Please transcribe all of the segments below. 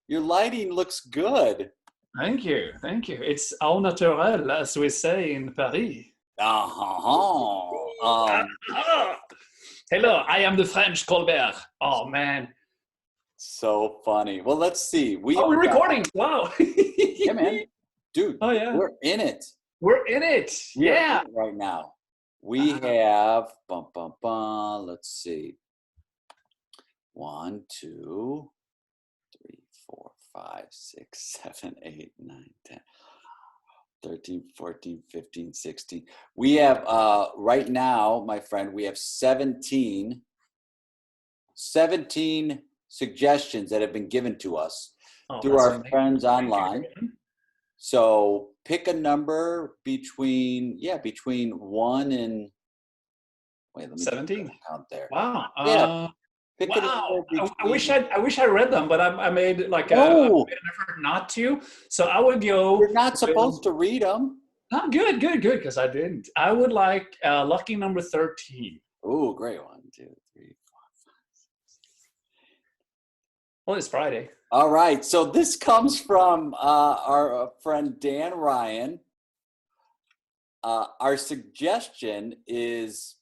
Your lighting looks good. Thank you. Thank you. It's au naturel, as we say in Paris. Uh-huh. Hello, I am the French Colbert. Oh, man. So funny. Well, let's see. Oh, we're recording. Wow. Yeah, man. Dude, Oh, yeah. we're in it. We're in it. We are Yeah. in it right now. We have, let's see. 1, 2, 3, 4, 5, 6, 7, 8, 9, 10, 13, 14, 15, 16. We have, right now, my friend, we have 17 suggestions that have been given to us through our friends online. So pick a number between 1 and, wait, let me 17. count there. Wow. Yeah. Wow. I wish I read them, but I made like I made an effort not to. So I would go. You're not supposed to read them. Oh, good, because I didn't. I would like lucky number 13. Oh, great. 1, 2, 3, 4, 5, 6. Well, it's Friday. All right. So this comes from our friend Dan Ryan. Our suggestion is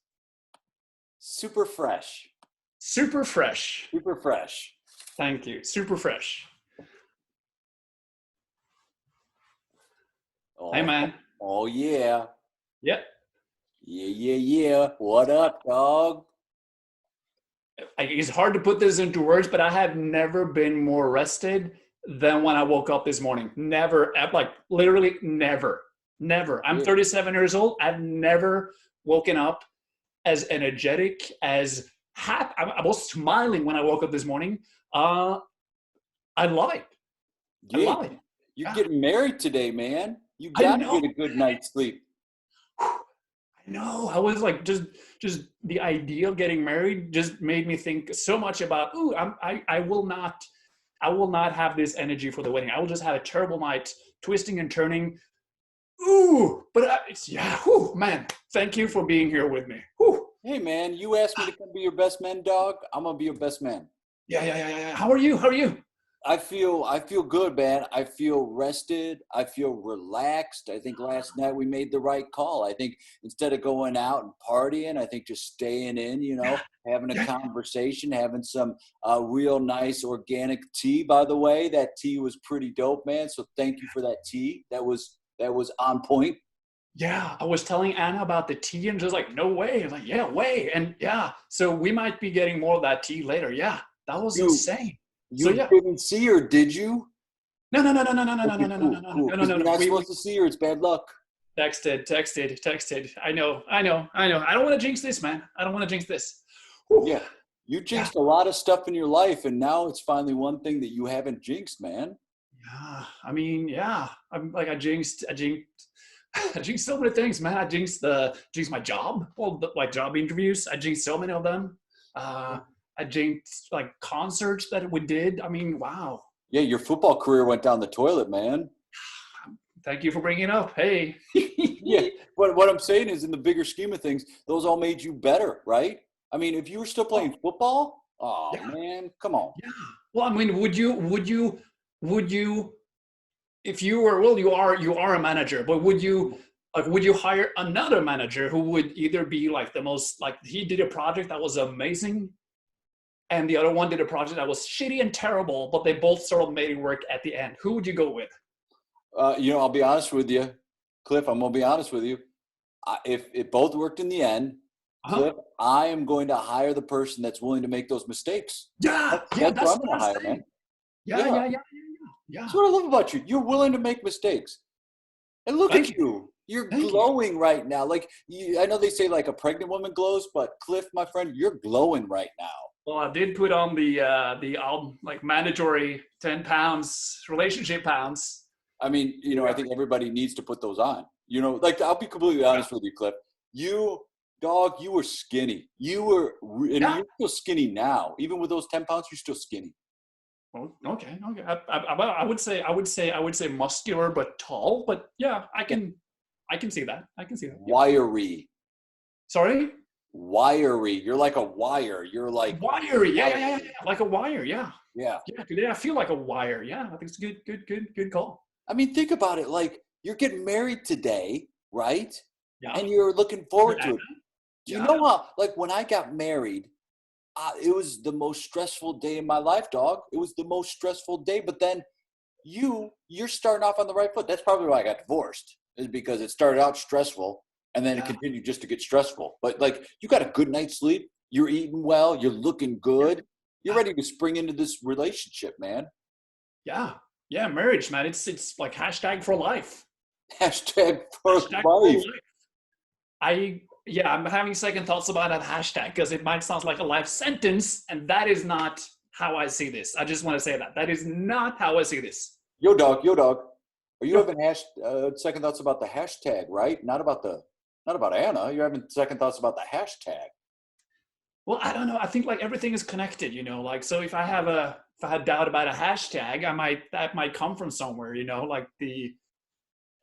super fresh. Super fresh. Super fresh. Thank you. Super fresh. Oh, hey, man. Oh, yeah. Yep. Yeah. What up, dog? It's hard to put this into words, but I have never been more rested than when I woke up this morning. Never, like literally never. I'm 37 years old. I've never woken up as energetic, as happy. I was smiling when I woke up this morning. I love it. Yeah. I love it. You're getting married today, man. You got to get a good night's sleep. No, I was like, just the idea of getting married just made me think so much about, I will not have this energy for the wedding. I will just have a terrible night, twisting and turning. Man, thank you for being here with me. Hey, man, you asked me to come be your best man, dog. I'm going to be your best man. Yeah. How are you? I feel good, man. I feel rested. I feel relaxed. I think last night we made the right call. I think instead of going out and partying, I think just staying in, having a conversation, having some real nice organic tea. By the way, that tea was pretty dope, man. So thank you for that tea. That was on point. Yeah, I was telling Anna about the tea and just like, no way. I was like, yeah, way. And yeah, so we might be getting more of that tea later. Yeah, that was insane. You didn't see her, did you? No. You're not supposed to see her. It's bad luck. Texted. I know. I don't want to jinx this, man. I don't want to jinx this. Yeah, you jinxed a lot of stuff in your life, and now it's finally one thing that you haven't jinxed, man. Yeah, I mean, yeah. I'm like, I jinxed so many things, man. I jinxed my job, like job interviews. I jinxed so many of them. I jinxed like concerts that we did. I mean, wow. Yeah, your football career went down the toilet, man. Thank you for bringing it up. Hey. Yeah, what I'm saying is, in the bigger scheme of things, those all made you better, right? I mean, if you were still playing football, man, come on. Yeah. Well, I mean, would you, if you were, well, you are a manager, but would you hire another manager who would either be like the most, like he did a project that was amazing, and the other one did a project that was shitty and terrible, but they both sort of made it work at the end? Who would you go with? I'll be honest with you, Cliff. I'm going to be honest with you. If it both worked in the end, Cliff, I am going to hire the person that's willing to make those mistakes. That's what I'm going to hire, man. Yeah. That's what I love about you. You're willing to make mistakes. And look at you. You're glowing right now. Like, I know they say like a pregnant woman glows, but Cliff, my friend, you're glowing right now. Well, I did put on the like mandatory 10 pounds relationship pounds. I mean, I think everybody needs to put those on. Like, I'll be completely honest with you, Cliff. You were skinny. You're still skinny now. Even with those 10 pounds, you're still skinny. Oh, okay. I would say muscular but tall. But yeah, I can see that. Wiry. Sorry? Wiry. You're like a wire. You're like wiry. Yeah. Like a wire. Yeah. Yeah. Yeah, today I feel like a wire. Yeah, I think it's a good call. I mean, think about it. Like, you're getting married today, right? Yeah. And you're looking With forward to Anna? it. Do you Yeah. know how, like, when I got married, it was the most stressful day in my life, dog. It was the most stressful day. But then you're starting off on the right foot. That's probably why I got divorced, is because it started out stressful and then it Yeah. continued just to get stressful. But like, you got a good night's sleep. You're eating well. You're looking good. You're Yeah. ready to spring into this relationship, man. Yeah. Yeah. Marriage, man. It's like hashtag for life. Hashtag for Hashtag for life. life. I'm having second thoughts about that hashtag because it might sound like a life sentence, and that is not how I see this. I just want to say that. That is not how I see this. Yo, dog. Yo, dog. Are you Yo. having second thoughts about the hashtag, right? Not about Anna. You're having second thoughts about the hashtag. Well, I don't know. I think like everything is connected, like so if I had doubt about a hashtag, that might come from somewhere, like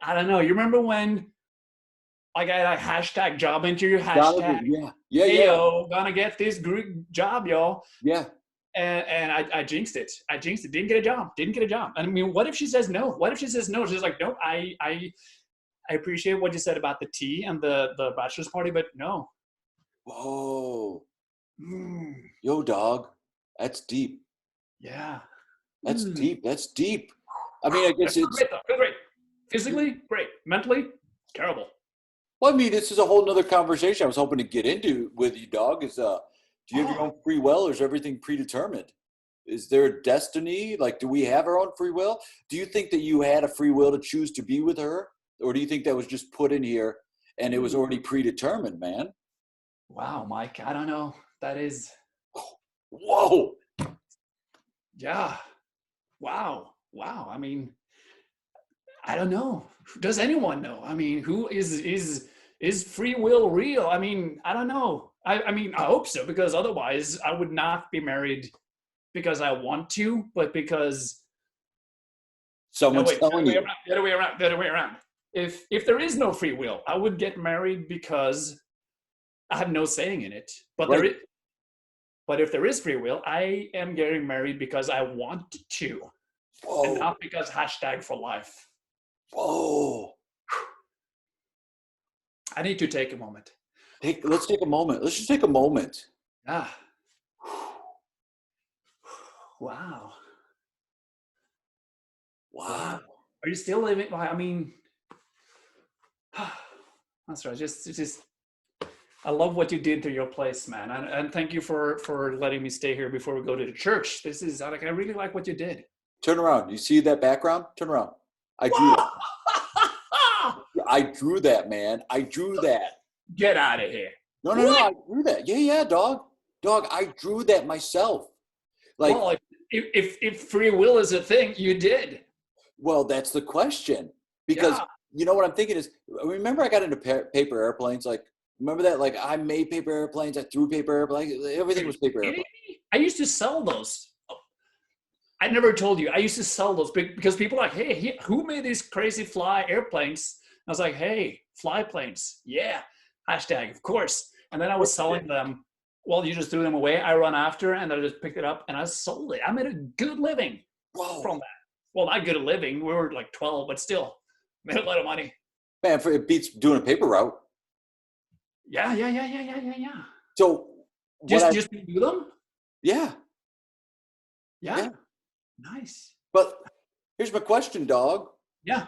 I don't know. You remember when like I had a hashtag job interview, hashtag, Yeah. Yeah. hey Yeah. yo, gonna get this job, yo. Yeah. And I jinxed it. Didn't get a job. And I mean, what if she says no? What if she says no? She's like, no, I appreciate what you said about the tea and the bachelor's party, but no. Whoa. Mm, Yo, dog. That's deep. yeah. That's Mm. deep. That's deep. I mean, I guess That's not it's, great though. Feel great. Physically, great. Mentally, terrible. well, I mean, this is a whole nother conversation I was hoping to get into with you, dog. Do you have your Oh, own free will, or is everything predetermined? Is there a destiny? Like, do we have our own free will? Do you think that you had a free will to choose to be with her? Or do you think that was just put in here and it was already predetermined, man? wow, Mike. I don't know. That is, Whoa. yeah. Wow. I mean, I don't know. Does anyone know? I mean, who is free will real? I mean, I don't know. I mean, I hope so, because otherwise I would not be married because I want to, but because no, Someone's wait, telling you. the other way around. If there is no free will, I would get married because I have no saying in it. But Right. but if there is free will, I am getting married because I want to, and Whoa. not because hashtag for life. Whoa. I need to take a moment. Let's take a moment. Let's just take a moment. Ah, wow. Wow. Are you still living? I mean, that's right. Just, I love what you did to your place, man, and thank you for letting me stay here before we go to the church. This is like I really like what you did. Turn around. You see that background? Turn around. I drew that. I drew that, man. I drew that. Get out of here. No. What? I drew that. Yeah, dog. Dog, I drew that myself. Like, Well, if free will is a thing, you did. well, that's the question. Because Yeah. you know what I'm thinking is, remember I got into paper airplanes? Like, remember that? Like, I made paper airplanes. I threw paper airplanes. Everything was paper airplanes. I used to sell those. I never told you. I used to sell those because people are like, hey, who made these crazy fly airplanes? I was like, hey, fly planes. Yeah. Hashtag, of course. And then I was selling them. Well, you just threw them away. I run after and I just picked it up and I sold it. I made a good living from that. Well, not good a living. We were like 12, but still made a lot of money. Man, it beats doing a paper route. Yeah. So, Just do them? Yeah. Yeah. Nice. But here's my question, dog. Yeah.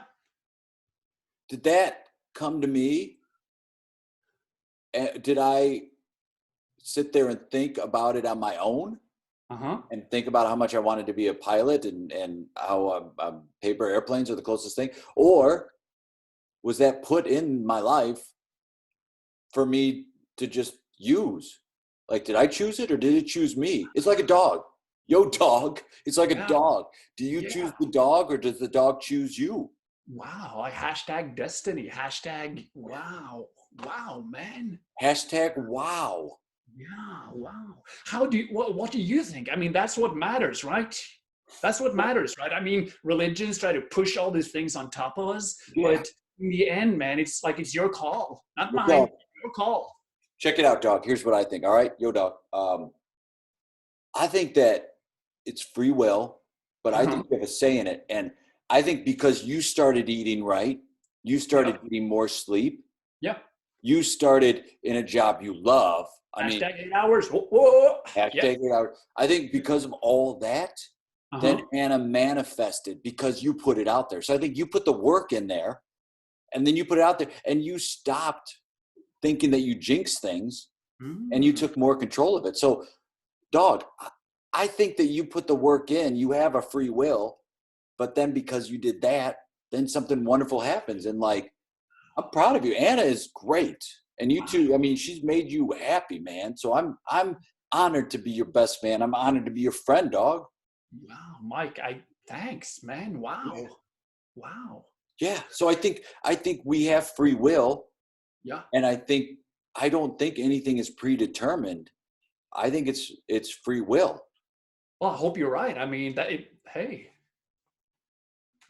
Did that come to me? Did I sit there and think about it on my own? And think about how much I wanted to be a pilot and how paper airplanes are the closest thing? Or was that put in my life for me to just use? Like, did I choose it or did it choose me? It's like a dog. Yo, dog. It's like a dog. Do you choose the dog or does the dog choose you? Wow. Like hashtag destiny. Hashtag wow. Wow, man. Hashtag wow. Yeah, wow. What do you think? I mean, that's what matters, right? That's what matters, right? I mean, religions try to push all these things on top of us, but in the end, man, it's like it's your call, not mine. Your call. Check it out, dog. Here's what I think. All right, yo, dog. I think that it's free will, but I think you have a say in it. And I think because you started eating right, you started getting more sleep. Yeah. You started in a job you love. I mean, hashtag 8 hours. Whoa. hashtag 8 hours. I think because of all that, then Anna manifested because you put it out there. So I think you put the work in there and then you put it out there and you stopped thinking that you jinx things and you took more control of it. So, dog, I think that you put the work in, you have a free will, but then because you did that, then something wonderful happens. And like, I'm proud of you. Anna is great. And you too, I mean, she's made you happy, man. So I'm honored to be your best man. I'm honored to be your friend, dog. Wow, Mike, thanks, man. Wow. Yeah. Wow. Yeah. So I think we have free will. Yeah. And I don't think anything is predetermined. I think it's free will. Well, I hope you're right. I mean, hey.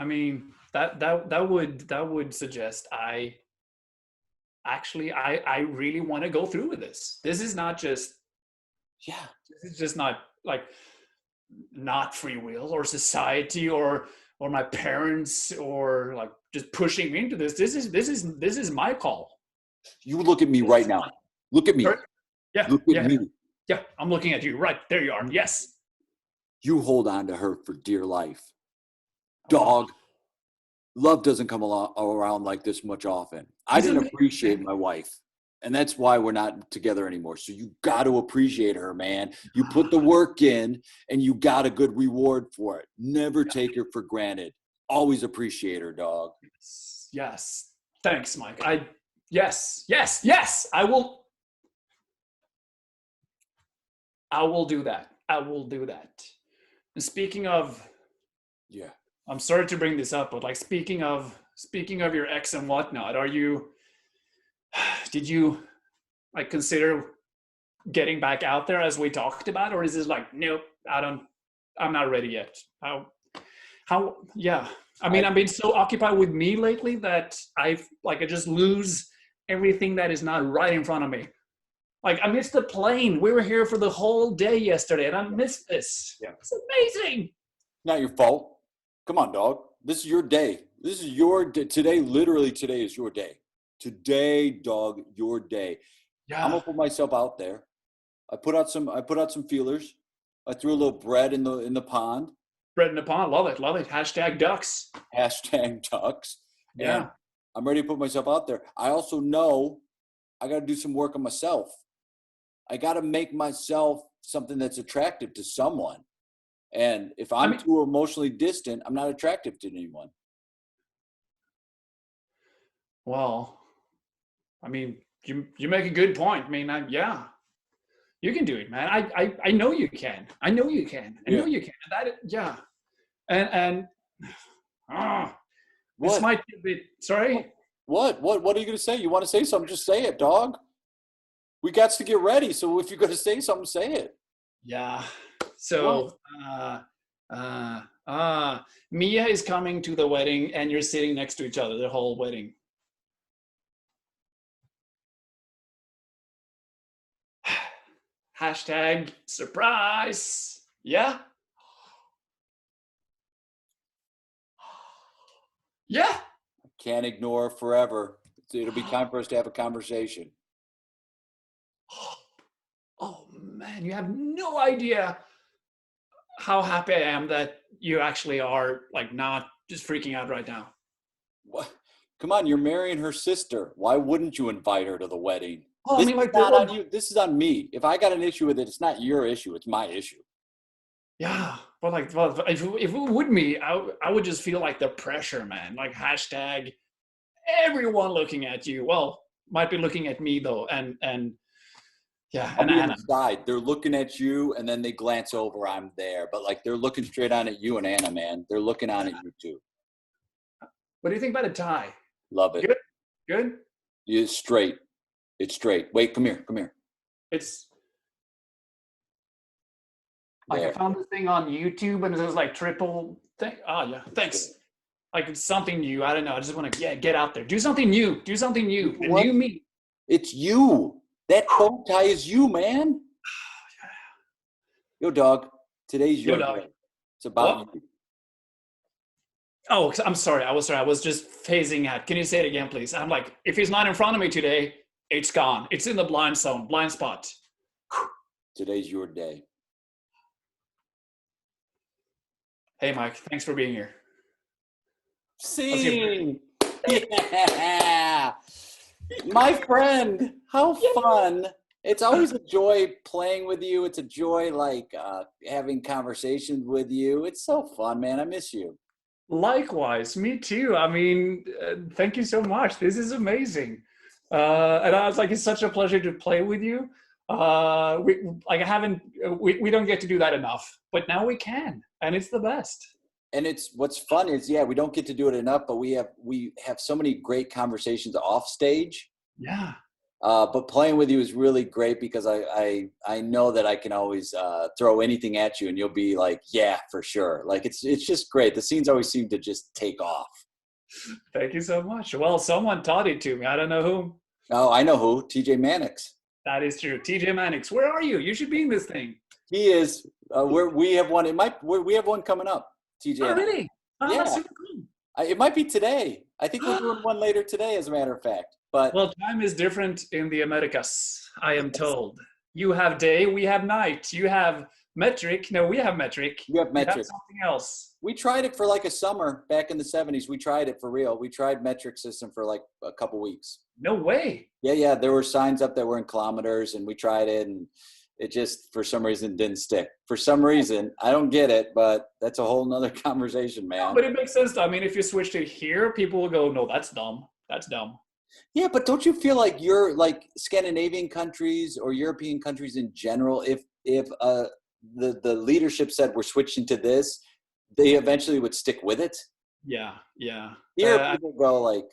I mean, that would suggest I really want to go through with this. This is not just this is just not like not free will or society or my parents or like just pushing me into this. This is my call. You look at me right now. Look at me. Yeah. Look at me. Yeah, I'm looking at you. Right. There you are. Yes. You hold on to her for dear life. Dog. Love doesn't come around like this much often. I didn't appreciate my wife. And that's why we're not together anymore. So you got to appreciate her, man. You put the work in and you got a good reward for it. Never take her for granted. Always appreciate her, dog. Yes. Thanks, Mike. Yes. I will do that. I will do that. And speaking of, I'm sorry to bring this up, but like speaking of your ex and whatnot, did you like consider getting back out there as we talked about, or is this like, nope, I'm not ready yet? Yeah. I mean, I've been so occupied with me lately that I just lose everything that is not right in front of me. Like I missed the plane. We were here for the whole day yesterday and I missed this. Yeah. It's amazing. Not your fault. Come on, dog. This is your day. This is your day. Literally today is your day. Today, dog, your day. Yeah. I'm gonna put myself out there. I put out some feelers. I threw a little bread in the pond. Bread in the pond. Love it. Hashtag ducks. Hashtag ducks. Yeah. And I'm ready to put myself out there. I also know I got to do some work on myself. I got to make myself something that's attractive to someone. And if I'm too emotionally distant, I'm not attractive to anyone. Well, I mean, you make a good point. I mean, you can do it, man. I know you can. I know you can. And this might be a bit. Sorry. What are you gonna say? You want to say something? Just say it, dog. We got to get ready. So if you're gonna say something, say it. Yeah. So, Mia is coming to the wedding, and you're sitting next to each other the whole wedding. Hashtag surprise. Yeah. Yeah. Can't ignore forever. It'll be time for us to have a conversation. Oh man, you have no idea how happy I am that you actually are like not just freaking out right now. What? Come on, you're marrying her sister. Why wouldn't you invite her to the wedding? Oh, this is not on you. This is on me. If I got an issue with it, it's not your issue. It's my issue. Yeah, but if it would me, I would just feel like the pressure, man. Like hashtag everyone looking at you. Well, might be looking at me though, and yeah. I'll be on the side. They're looking at you, and then they glance over. I'm there, but like they're looking straight on at you and Anna, man. They're looking on at you too. What do you think about a tie? Love it. Good. It's straight. It's straight. Wait, come here. It's like I found this thing on YouTube, and it was like triple thing. Oh yeah, thanks. Like it's something new. I don't know. I just want to get out there. Do something new. The new me. It's you. That bow tie is you, man. Yo, dog. Today's Yo, your dog. day. It's about What? you. Oh, I'm sorry. I was just phasing out. Can you say it again, please? I'm like, if he's not in front of me today, it's gone. It's in the blind zone, blind spot. Today's your day. Hey, Mike. Thanks for being here. Let's give it. Scene. Yeah. My friend, how fun. It's always a joy playing with you. It's a joy having conversations with you. It's so fun, man. I miss you. Likewise, me too. I mean, thank you so much. This is amazing. And I was like, it's such a pleasure to play with you. We like I haven't we don't get to do that enough, but now we can, and it's the best. And it's what's fun is, yeah, we don't get to do it enough, but we have so many great conversations off stage. Yeah. But playing with you is really great because I know that I can always throw anything at you and you'll be like, yeah, for sure. Like it's just great. The scenes always seem to just take off. Thank you so much. Well, someone taught it to me. I don't know who. Oh, I know who. TJ Mannix. That is true. TJ Mannix, where are you? You should be in this thing. He is. We have one. We have one coming up. TJ. Oh, And I. really? Oh, that's Yeah. super cool. It might be today. I think we're doing one later today, as a matter of fact. But Well, time is different in the Americas, I am told. You have day, we have night. You have metric. No, we have metric. you have You have metric. something else. We tried it for like a summer back in the 70s. We tried it for real. We tried metric system for like a couple weeks. No way. Yeah. There were signs up that were in kilometers, and we tried it, and it just for some reason didn't stick. For some reason, I don't get it, but that's a whole nother conversation, No, man. but it makes sense. I mean, if you switch it here, people will go, no, that's dumb. That's dumb. Yeah, but don't you feel like you're like Scandinavian countries or European countries in general, if the leadership said we're switching to this, they eventually would stick with it? Yeah, yeah. Here, people go like,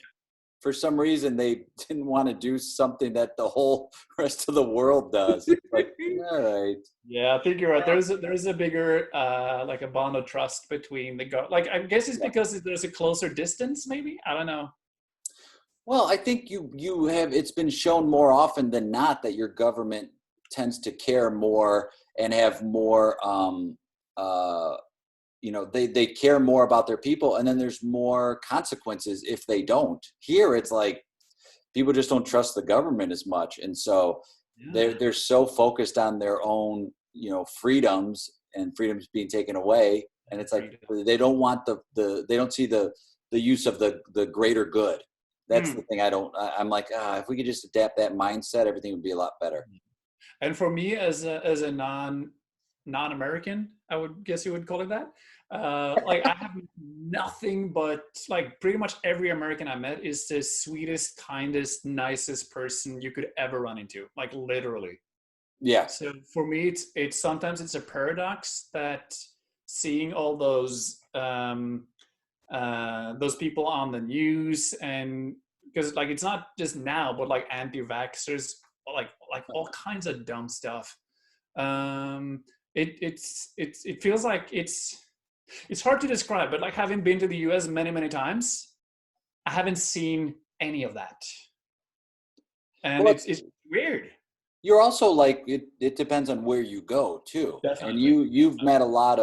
for some reason, they didn't want to do something that the whole rest of the world does. It's like, all right. Yeah, I think you're right. There's a bigger like a bond of trust between like I guess it's Yeah. because there's a closer distance, maybe. I don't know. Well, I think you have. It's been shown more often than not that your government tends to care more and have more. They care more about their people, and then there's more consequences if they don't. Here, it's like people just don't trust the government as much, and so Yeah. they're so focused on their own freedoms and freedoms being taken away, and it's like they don't want they don't see the use of the greater good. That's the thing I'm like, if we could just adapt that mindset, everything would be a lot better. And for me, as a non-American, I would guess you would call it that. Like I have nothing but like pretty much every American I met is the sweetest, kindest, nicest person you could ever run into. Like literally. Yeah. So for me, it's sometimes it's a paradox that seeing all those people on the news, and because like it's not just now, but like anti-vaxxers, like all kinds of dumb stuff. It feels like it's hard to describe, but like having been to the US many times, I haven't seen any of that, and Well, it's weird. you're also like it depends on where you go too. Definitely. And you've met a lot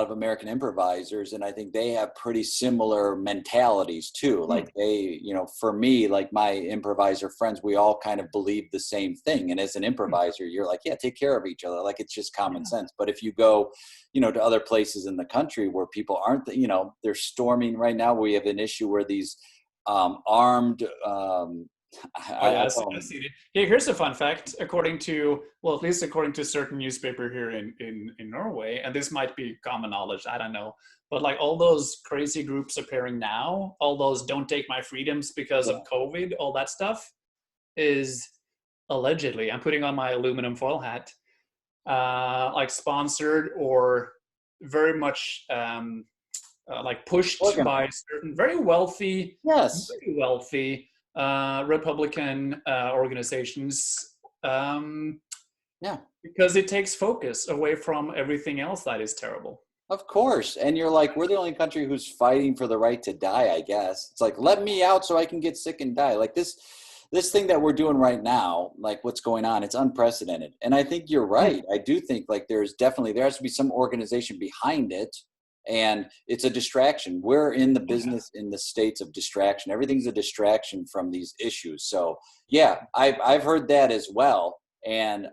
of American improvisers, and I think they have pretty similar mentalities too. Like they, for me, like my improviser friends, we all kind of believe the same thing. And as an improviser, you're like, yeah, take care of each other. Like it's just common sense. But if you go, to other places in the country where people aren't, they're storming right now. We have an issue where these armed I see it. Hey, here's a fun fact. According to, well, at least according to a certain newspaper here in Norway, and this might be common knowledge, I don't know, but like all those crazy groups appearing now, all those don't take my freedoms because of COVID, all that stuff is allegedly, I'm putting on my aluminum foil hat, like sponsored or very much like pushed by certain very wealthy Republican organizations, because it takes focus away from everything else that is terrible. Of course. And you're like, we're the only country who's fighting for the right to die, I guess. It's like, let me out so I can get sick and die. Like this this thing that we're doing right now, like what's going on, it's unprecedented. And I think you're Mm, right. I do think like there has to be some organization behind it. And it's a distraction. We're in the yeah. business in the states of distraction. Everything's a distraction from these issues. So yeah, I've heard that as well. And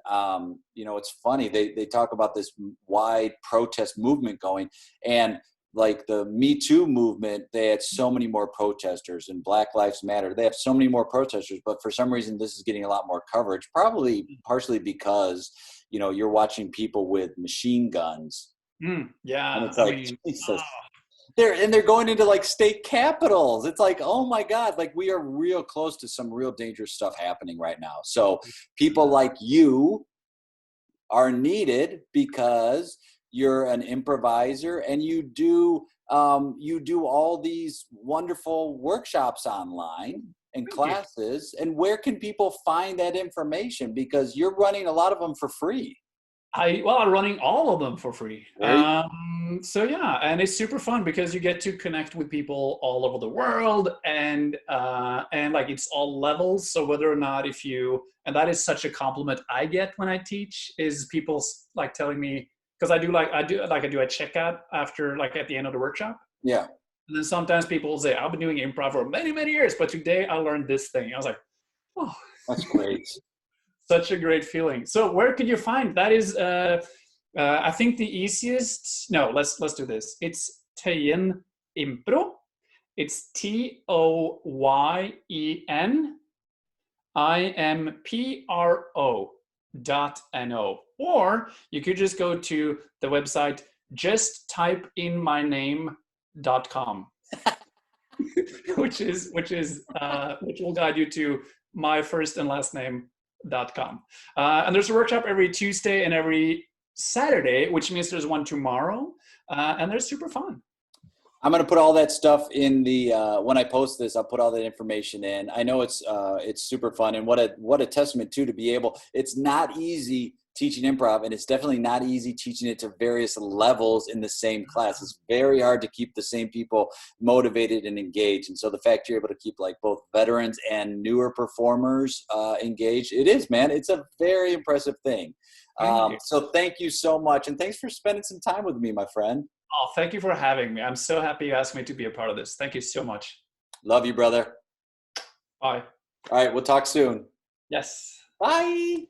it's funny. They talk about this wide protest movement going, and like the Me Too movement, they had so many more protesters, and Black Lives Matter. They have so many more protesters, but for some reason, this is getting a lot more coverage. Probably partially because you're watching people with machine guns, and Yeah. it's I like mean, Jesus. They're going into like state capitals. It's like, oh my God, like we are real close to some real dangerous stuff happening right now. So people like you are needed because you're an improviser and you do all these wonderful workshops online and thank you. classes. And where can people find that information? Because you're running a lot of them for free. I'm running all of them for free. There you So yeah, and it's super fun because you get to connect with people all over the world, and like it's all levels. So whether or not if you, and that is such a compliment I get when I teach, is people like telling me, because I do a checkout after, like at the end of the workshop, yeah, and then sometimes people will say I've been doing improv for many many years, but today I learned this thing. I was like, oh, that's great. such a great feeling. So where could you find that? Is I think the easiest. No, let's do this. It's Tøyen Impro. It's TOYENIMPRO.no. Or you could just go to the website justtypeinmyname.com, which will guide you to my first and last name.com. And there's a workshop every Tuesday and every Saturday, which means there's one tomorrow, and they're super fun. I'm going to put all that stuff in the when I post this. I'll put all that information in. I know it's super fun, and what a testament to be able. It's not easy teaching improv, and it's definitely not easy teaching it to various levels in the same class. It's very hard to keep the same people motivated and engaged. And so the fact you're able to keep like both veterans and newer performers engaged, it is, man. It's a very impressive thing. Thank you. So thank you so much, and thanks for spending some time with me, my friend. Oh, thank you for having me. I'm so happy you asked me to be a part of this. Thank you so much. Love you, brother. Bye. All right, we'll talk soon. Yes. Bye.